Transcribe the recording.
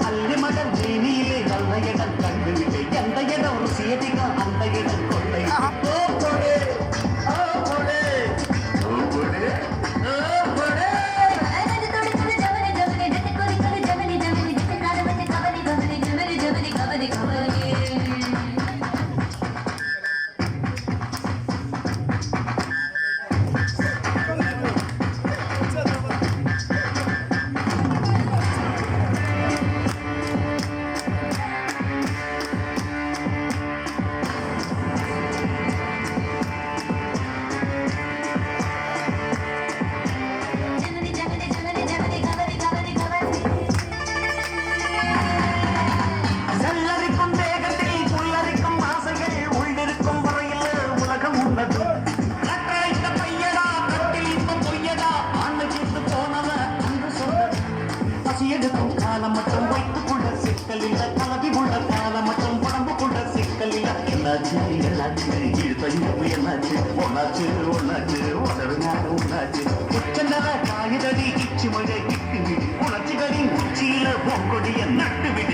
ಅಲ್ಲಿ ಮಗನ್ ಜೀನಿಯಿಲೆ ನನ್ನ ಎಡನ್ ಕಂಡು ಬಿಟ್ಟೆ ಎಂದ ಎಡ ರುಚಿಯದಿಗ ಅಂತ ಎಡನ್ ಕೊಳ್ಳೆ ಓ ಕೊಡೆ ಓ ಕೊಡೆ ಓ ಕೊಡೆ ಓ ಕೊಡೆ காலம் மட்டும் வைத்துக் கொண்ட சிக்கலில் கலவி உள்ள காலம் மட்டும் உடம்பு கொண்ட சிக்கலில் என்னாச்சு என்னாச்சு இழுத்தழிவு என்னாச்சு ஒன்னாச்சு ஒன்னாச்சு உடறு நாடு ஒன்னாச்சு உச்சந்தர காகிதடி இச்சு மழை கிட்டு விடு உணர்ச்சிகளின் உச்சியில பொங்கொடிய நட்டு விடு